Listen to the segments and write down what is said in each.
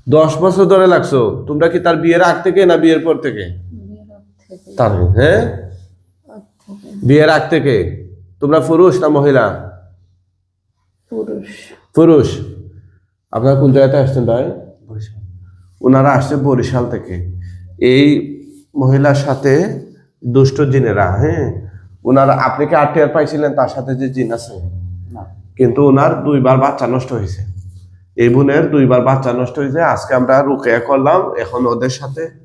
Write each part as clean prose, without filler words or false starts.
10 বছর ধরে লাগছো। তোমরা কি তার বিয়ের আগ থেকে না বিয়ের পর থেকে? তার হ্যাঁ, বিয়ের আগ থেকে। তোমরা পুরুষ না মহিলা? পুরুষ। আপনারা কোন জায়গাতে আসছেন ভাই? ওনারা আসছে বরিশাল থেকে। এই মহিলার সাথে দুষ্ট জিনেরা, হ্যাঁ, ওনারা, আপনি কি টের পাইছিলেন তার সাথে যে জিন আছে? কিন্তু ওনার 2বার বাচ্চা নষ্ট হয়েছে। এই বোনের 2বার বাচ্চা নষ্ট হয়েছে। আজকে আমরা রুকিয়া করলাম, এখন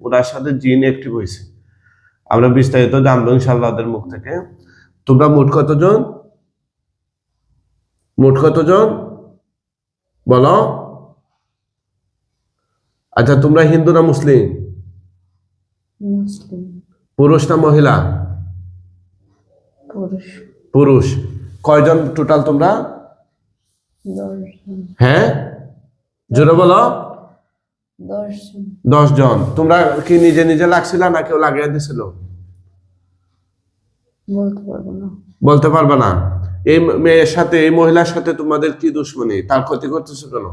ওনার সাথে জিন অ্যাক্টিভ হয়েছে। আমরা বিস্তারিত জানবো ইনশাল্লাহ ওদের মুখ থেকে। তোমরা মোট কতজন বলো? আচ্ছা, তোমরা হিন্দু না মুসলিম? পুরুষ না মহিলা? পুরুষ। কয়জন টোটাল তোমরা? 10 হ্যাঁ, জোরে বলো। 10 জন। তোমরা কি নিজে নিজে লাগছিল না কেউ লাগিয়ে দিছিল? বলতে পারবে না। এই মেয়ের সাথে, এই মহিলার সাথে তোমাদের কি দুশ্মনী? তার ক্ষতি করতেছো কেন?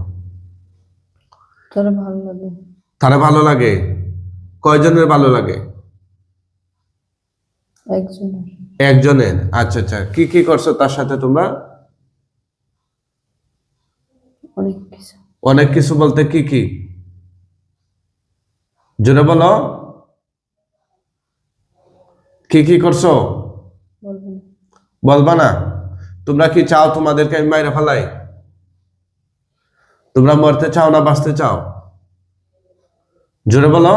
তারা ভালো লাগে। কয়জনের ভালো লাগে? একজনের। আচ্ছা আচ্ছা, কি কি করছো তার সাথে তোমরা? অনেক কিছু বলতে কি কি? জোরে বলো, কি কি করছো? বলবা না? তোমরা কি চাও তোমাদেরকে আমি মাইরে ফেলাই? তোমরা মরতে চাও না বাঁচতে চাও? জোরে বলো।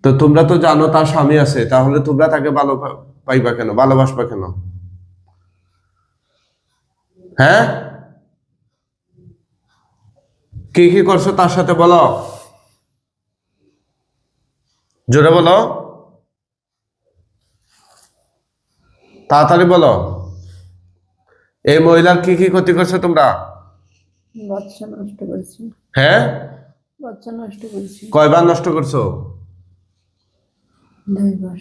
তো তোমরা তো জানো তার স্বামী আছে, তাহলে তোমরা তাকে ভালো পাইবা কেন, ভালোবাসবা কেন? হ্যাঁ, কি কি করছো তার সাথে বলো, জোরে বলো, তাড়াতাড়ি বলো। এই মহিলার কি কি ক্ষতি করছো তোমরা? বাচ্চা নষ্ট করেছি। হ্যাঁ, বাচ্চা নষ্ট করেছি। কয়বার নষ্ট করছো? 2বার।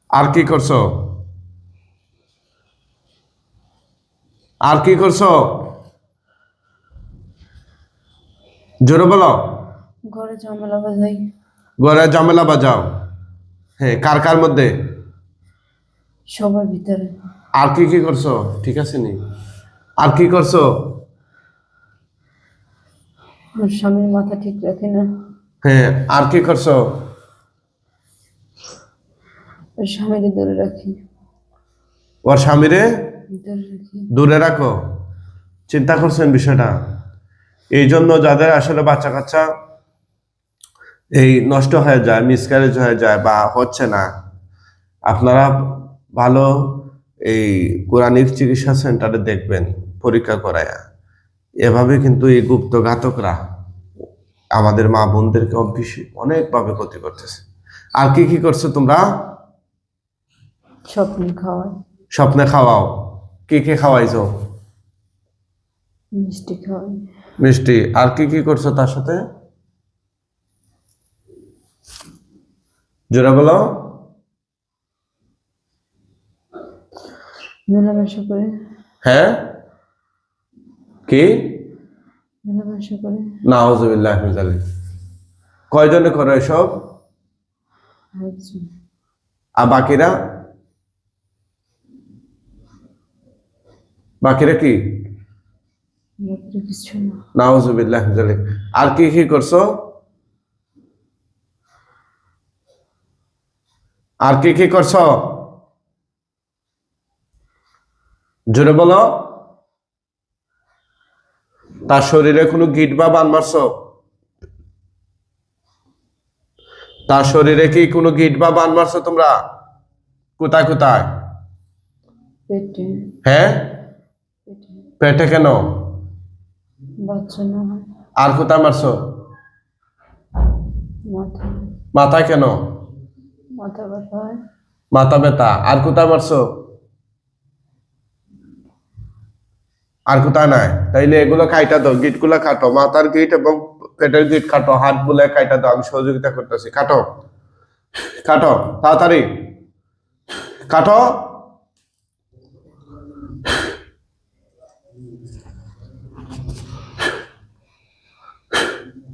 আর কি করছো? আর কি করছো? জোরে বলো। ঘরে ঝামেলা বাজাই। ঘরে ঝামেলা বাজাও। হ্যাঁ, কার কার মধ্যে? সবার ভিতরে। আর কি কি করছো? ঠিক আছে নি, আর কি করছো? ওর স্বামীর মাথা ঠিক রাখে না। হ্যাঁ, আর কি করছো? ওর স্বামীরে দূরে রাখি। ওর স্বামীরে দূরে রাখি। দূরে রাখো। চিন্তা করছেন বিষয়টা? এই জন্য যাদের আসলে বাচ্চা কাচ্চা এই নষ্ট হয়ে যায়, মিসক্যারেজ হয়ে যায় বা হচ্ছে না, আপনারা ভালো এই কোরআনিক চিকিৎসা সেন্টারে দেখবেন, পরীক্ষা করায়। এভাবে কিন্তু এই গুপ্ত ঘাতকরা আমাদের মা বোনদেরকে অনেকভাবে ক্ষতি করতেছে। আর কি কি করছো তোমরা? স্বপ্নে খাওয়াই। স্বপ্নে খাওয়াও। কি কি খাওয়াইছো? মিষ্টি খাওয়াই। মিষ্টি। আর কি কি করছো তার সাথে? জোরে বলো। মেলামেশা করে। হ্যাঁ, কি? মেলামেশা করে। নাউজুবিল্লাহ মিন যালিক। কয়জনে করো এসব? একজন। আর বাকিরা? বাকিরা কি? কিছু না। নাউজুবিল্লাহ মিন যালিক। আর কি কি করছো? আর কি কি করছো? জোরে বলো। তার শরীরে কোনো গিট বা বান মারছো? তার শরীরে কি কোনো গিট বা বান মারছো তোমরা? কোথায় কোথায়? পেটে। হ্যাঁ, পেটে কেন? বাচ্চা না হয়। আর কোথায় মারছো? মাথা। মাথায় কেন? মাথা ব্যথা হয়। মাথা ব্যথা। আর কোথায় মারছো? আর কোথায় নাই? তাইলে এগুলো কাইটা দাও, গিট গুলা কাটো, মাথার গিট এবং পেটের গিট কাটো, হাত বুলে কাইটা দাও। আমি সহযোগিতা করতেছি, কাটো কাটো তাড়াতাড়ি কাটো।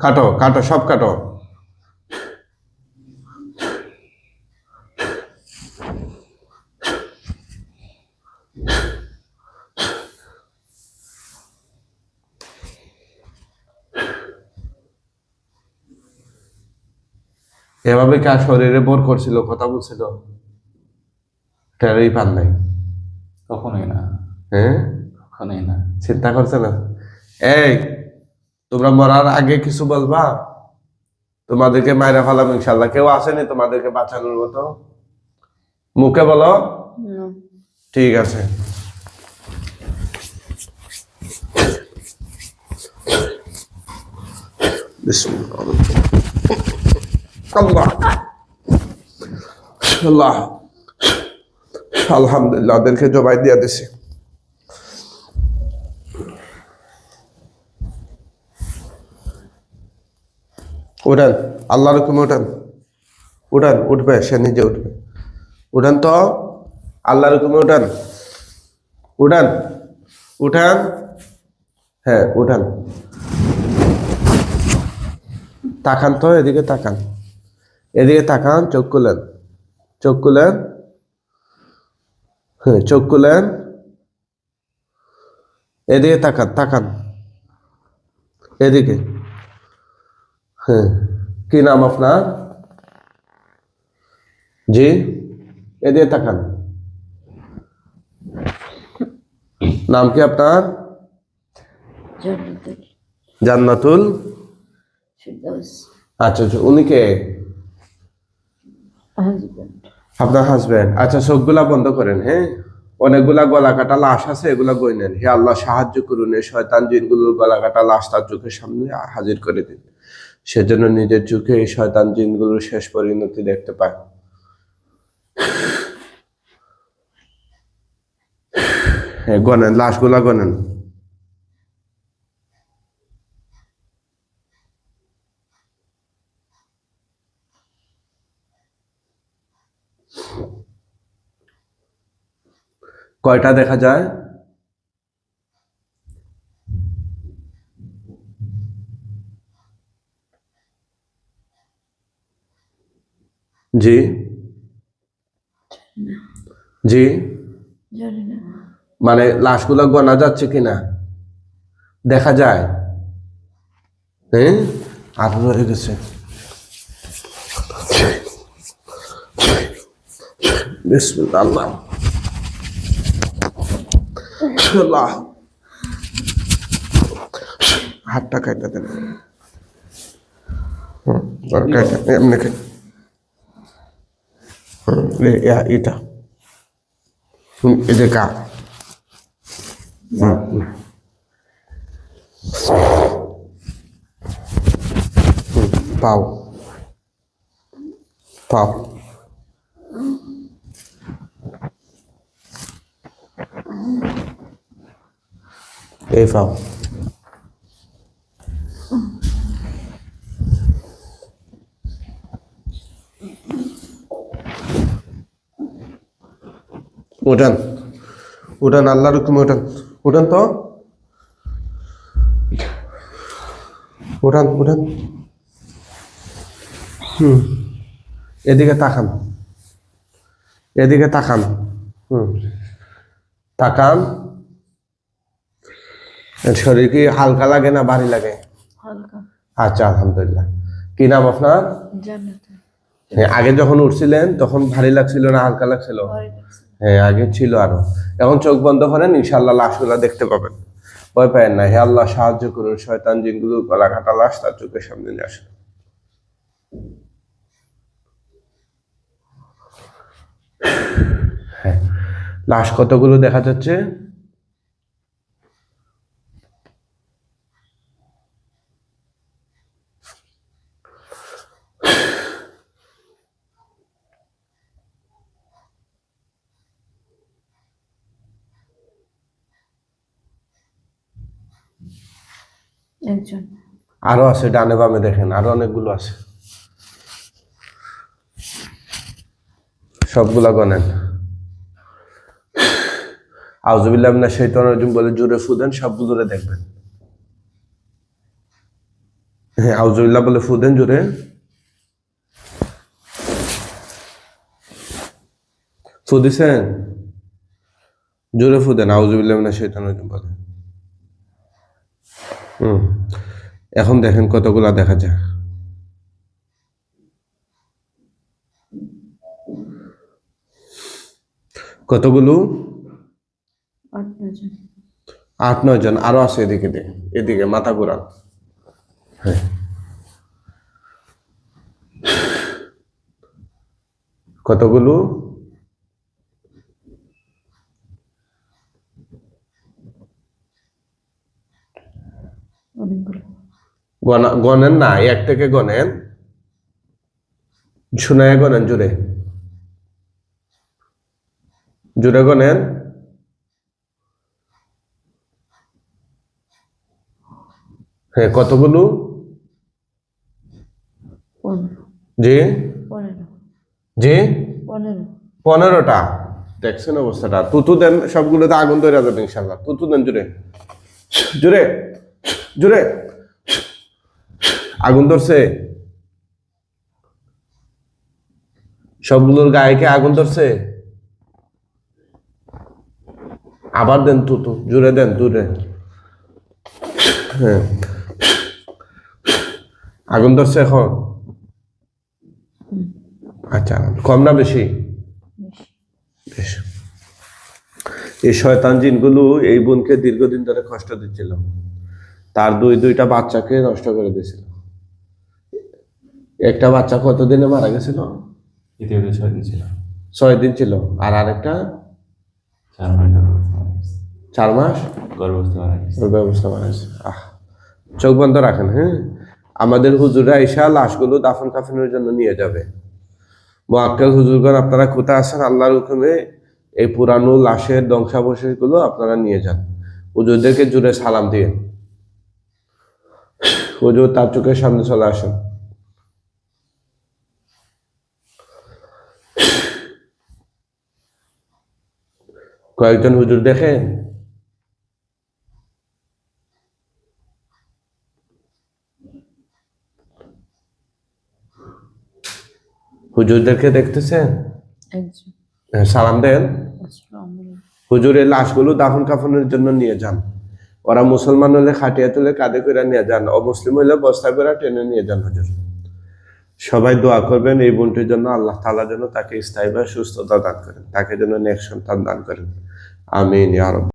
কাটো কাটো সব কাটো। এভাবে কার শরীরে বোর করছিল, কথা বলছিল, টেরই পান নাই? কখনোই না, হ্যাঁ, কখনোই না। চিন্তা করছে না? এই তোমরা মরার আগে কিছু বলবা? তোমাদেরকে মায়েরা ফেলাম ইনশাল্লাহ, কেউ আসেনি তোমাদেরকে বাঁচানোর মতো? মুখে বলো। না। ঠিক আছে। আল্লাহ আল্লাহ আলহামদুলিল্লাহ, ওদেরকে জবাই দিয়া দিছি। উঠান, আল্লাহর হুকুমে উঠান, উঠান, উঠবে, সে নিজে উঠবে। উঠান তো, আল্লাহর হুকুমে উঠান, উঠান, উঠান, হ্যাঁ উঠান। তাকান তো, এদিকে তাকান, এদিকে তাকান, চোখ খুলেন, চোখ খুলেন, হ্যাঁ চোখ খুলেন, এদিকে তাকান, তাকান এদিকে। হ্যাঁ, কি নাম আপনার? জি, এদিকে তাকান। নাম কি আপনার? জান্নাতুল জান্নাতুল ফিরদাউস। আচ্ছা আচ্ছা, উনি কে? হাজবেন্ড। আপনার হাজবেন্ড। আচ্ছা, চোখগুলা বন্ধ করেন। হ্যাঁ, অনেকগুলা গলা কাটা লাশ আছে, এগুলা গই নেন। হে আল্লাহ সাহায্য করুন, এই শয়তান জিনগুলোর গলা কাটা লাশ তার চোখের সামনে হাজির করে দিন, সেজন্য নিজের চোখে এই শয়তান জিনগুলোর শেষ পরিণতি দেখতে পায়। হ্যাঁ, গনেন, লাশগুলা গনেন। কয়টা দেখা যায়? জি জি, জানি না। মানে লাশগুলো গোনা যাচ্ছে কিনা দেখা যায়? হ্যাঁ, আরো রয়ে গেছে। বিসমিল্লাহ, আল্লাহ আল্লাহ, হাতটা কাটা দেন। কাটা এমনি এটা এটা কা পাও পাও, এই পাও। উঠান, উঠান, আল্লাহর হুকুমে উঠান, উঠান তো, উঠান উঠান। এদিকে তাকান, এদিকে তাকান, তাকান। শরীর কি হালকা লাগে না ভারী লাগে? হালকা। আচ্ছা, আলহামদুলিল্লাহ। কি নাম আপনার? জান্নাতুল। হ্যাঁ, আগে যখন উঠছিলেন তখন ভারী লাগছিল না হালকা লাগছিল? ভারী লাগছে। হ্যাঁ, আগে ছিল আরো। এখন চোখ বন্ধ করেন, ইনশাআল্লাহ লাশগুলা দেখতে পাবেন। ভয় পাবেন না। হে আল্লাহ সাহায্য করুন, শয়তান জিনগুলো গলা কাটা লাশ তার চোখের সামনে নিয়ে আসুন। হ্যাঁ, লাশ কতগুলো দেখা যাচ্ছে? একজন। আরো আছে, ডানে বামে দেখেন, আরো অনেকগুলো আছে। সবগুলা গনেন। আউযুবিল্লাহি মিনাশ শাইতানির রাজিম বলে জোরে ফু দেন, সবগুলোরে দেখবেন। হ্যাঁ আউজুবিল্লাহ বলে ফু দেন জোরে। ফু দিছেন? জোরে ফু দেন, আউজুবিল্লাহ মিনাশ শাইতানির রাজিম বলে। এখন দেখেন কতগুলা দেখা যায়। কতগুলো? 8-9 জন। 8-9 জন। আরো আছে এদিকে, দেখেন এদিকে মাথা ঘুরান। হ্যাঁ কতগুলো? অনেকগুলো। গনেন না, 1 থেকে গনেন, শোনায় গনেন জোরে, জোরে গনেন। হ্যাঁ কতগুলো? 15। জি 15। জি 15। 15টা। দেখছেন অবস্থাটা? তুতু দেন, সবগুলোতে আগুন ধরে যাবে ইনশাল্লাহ। তুতু দেন জোরে, জোরে, জোরে। আগুন ধরছে? সবগুলোর গায়ে কি আগুন ধরছে? আবার দেন তুতু, জোরে দেন, জোরে। হ্যাঁ আগুন ধরছে এখন? আচ্ছা, কম না বেশি? বেশি। বেশ। এই শয়তান জিনগুলো এই বোনকে দীর্ঘদিন ধরে কষ্ট দিচ্ছিল, তার দুইটা বাচ্চাকে নষ্ট করে দিয়েছিল। একটা বাচ্চা কতদিনে মারা গেছিল? দ্বিতীয়ত 6 দিন ছিল। 6 দিন ছিল। আর আরেকটা 4 মাস গর্ভবতী মারা গেছে। 4 মাস গর্ভবতী মারা গেছে। ওর ব্যবস্থা মারা গেছে। চোখ বন্ধ রাখেন। হ্যাঁ আমাদের হুজুরা ঈশা লাশগুলো দাফন কাফনের জন্য নিয়ে যাবে। মুআক্কেল হুজুরগণ আপনারা কোথায় আছেন, আল্লাহর হুকুমে এই পুরানো লাশের ধ্বংসাবশেষ গুলো আপনারা নিয়ে যান। হুজুরদেরকে জুড়ে সালাম দিয়ে হুজুর তার চোখের সামনে চলে আসেন। কয়েকজন হুজুর দেখেন, হুজুরদেরকে দেখতেছেন? একজন। সালাম দেন। আসসালামু আলাইকুম। হুজুরের লাশগুলো দাফন কাফনের জন্য নিয়ে যান। ওরা মুসলমান হলে খাটিয়া তুলে কাঁধে করে নিয়ে যান, অমুসলিম হলে বস্তা করে টেনে নিয়ে যান। হুজুর সবাই দোয়া করবেন এই বোনটির জন্য, আল্লাহ তাআলা যেন তাকে স্থায়ীভাবে সুস্থতা দান করেন, তাকে যেন নেক সন্তান দান করেন। আমিন ইয়া রাব্বাল